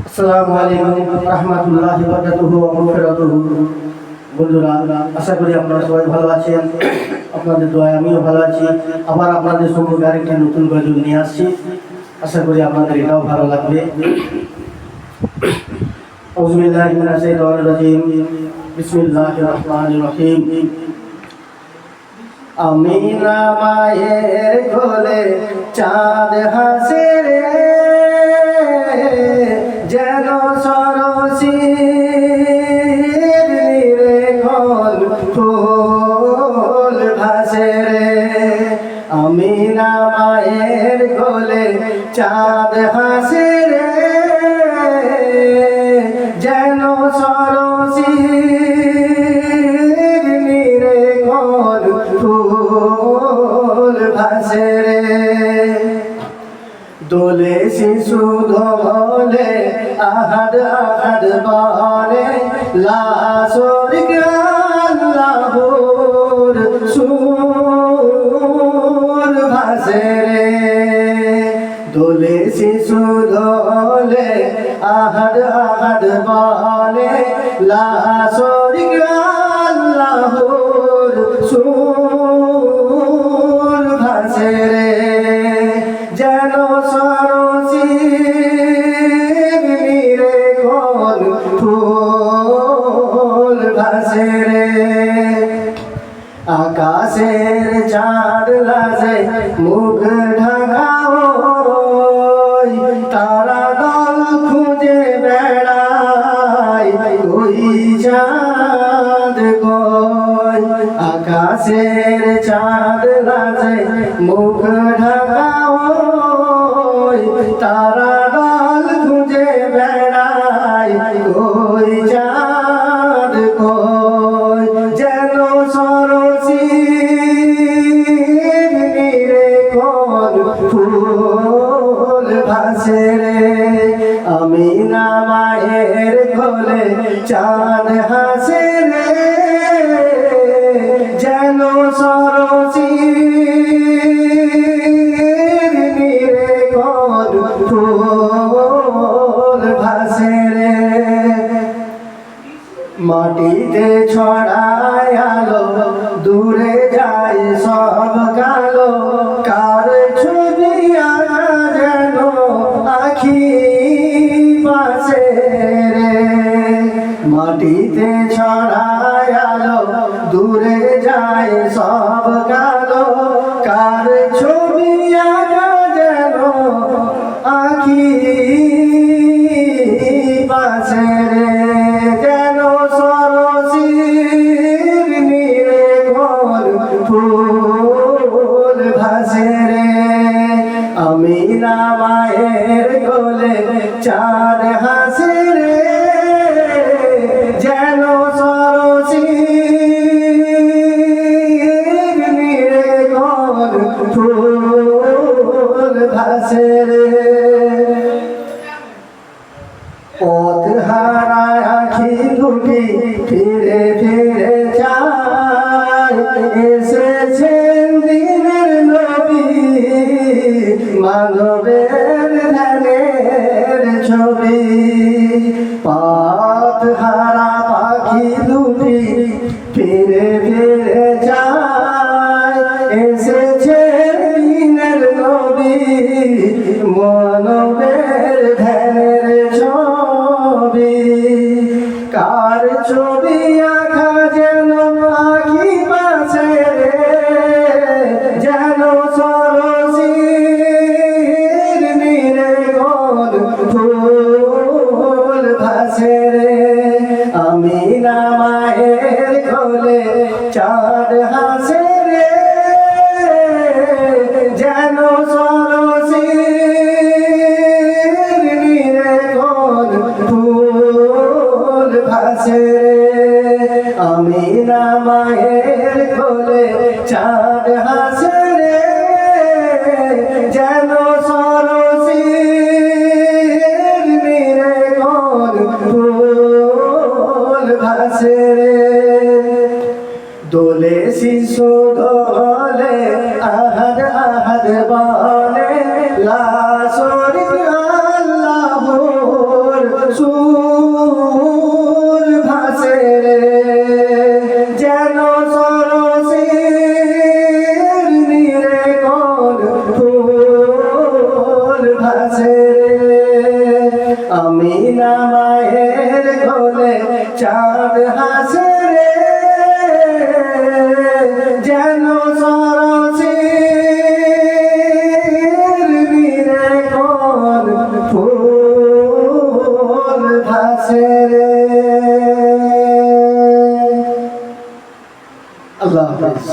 আসসালামু আলাইকুম রাহমাতুল্লাহি ওয়া বারাকাতুহু ওয়া মাগফিরাতুহু। বন্ধুরা, আশা করি আপনারা সবাই ভালো আছেন। আপনাদের দোয়ায় আমিও ভালো আছি। আবার আপনাদের সম্মুখে আরেকটি নতুন গজল নিয়ে আসছি। আশা করি আপনাদের এটাও ভালো লাগবে। আউযু বিল্লাহি মিনাশ শাইতানির রাজীম। বিসমিল্লাহির রহমানির রহিম। আমিনা মায়ের কোলে চাঁদ হাসে রে, যেন সরসির নিরেখল ফুল ভাসে রে। আমিনা মায়ের কোলে চাঁদ হাসে রে, যেন সরসির নিরেখল ফুল ভাসে রে। দোলে শিশু দোলে আহাদ আহাদ বলে, লা শরীকা আল্লাহুর সুর ভাসে রে। দোলে শিশু দোলে আহাদ আহাদ বলে, লা শরীকা আল্লাহুর সুর ভাসে রে। যেন সরসির নিরেখল ফুল ভাসে রে। আকাশের চাঁদ লাজে মুখ ঢাকাও, তারা দল খুঁজে বেড়ায়, ওই চাঁদ কই। আকাশের চাঁদ লাজে মুখ ঢাকাও, তারা দল খুঁজে বেড়ায়, ওই চাঁদ কই। যেন সরসির নিরেখল ফুল ভাসে রে। আমিনা মায়ের কোলে চাঁদ হাসে রে, যেন সরসির নিরেখল ফুল ভাসে রে। মাটিতে ছড়ায় আলো, দূরে যায় সব কালো, কার ছবি আনা যেন আখি পাশে রে। মাটিতে ছড়ায় আলো, দূরে যায় সব কালো, কার ছবি আনা যেন আখি পাশে রে। যেন সরসির নিরেখল ফুল ভাসে রে। আমিনা মায়ের কোলে চাঁদ হাসে রে, যেন সরসির নিরেখল ফুল ভাসে রে। পথ হারা আখি দুটি ফিরে ফিরে যায়, এসেছেন দিনের নবী, মানবের ধ্যানের ছবি। পথ হারা পাখি দুটি ফিরে ফিরে যায়, এসেছেন দিনের নবী, মানবের ধ্যানের ছবি। কার ছবি আঁকা যেন আঁকি পাশে রে, যেন সরসির নিরেখল ফুল ভাসে রে। আমিনা মায়ের কোলে চাঁদ হাসে রে, যেন সরসির নিরেখল ফুল ভাসে রে। আমিনা মায়ের কোলে চাঁদ হাসে রে, যেন সরসির নিরেখল ফুল ভাসে রে। দোলে শিশু দোলে আহাদ মদিনা মায়ের কোলে চাঁদ হাসে রে যেন সরসির বীরে কোন ফুল ভাসে রে। আল্লাহ হাফেজ।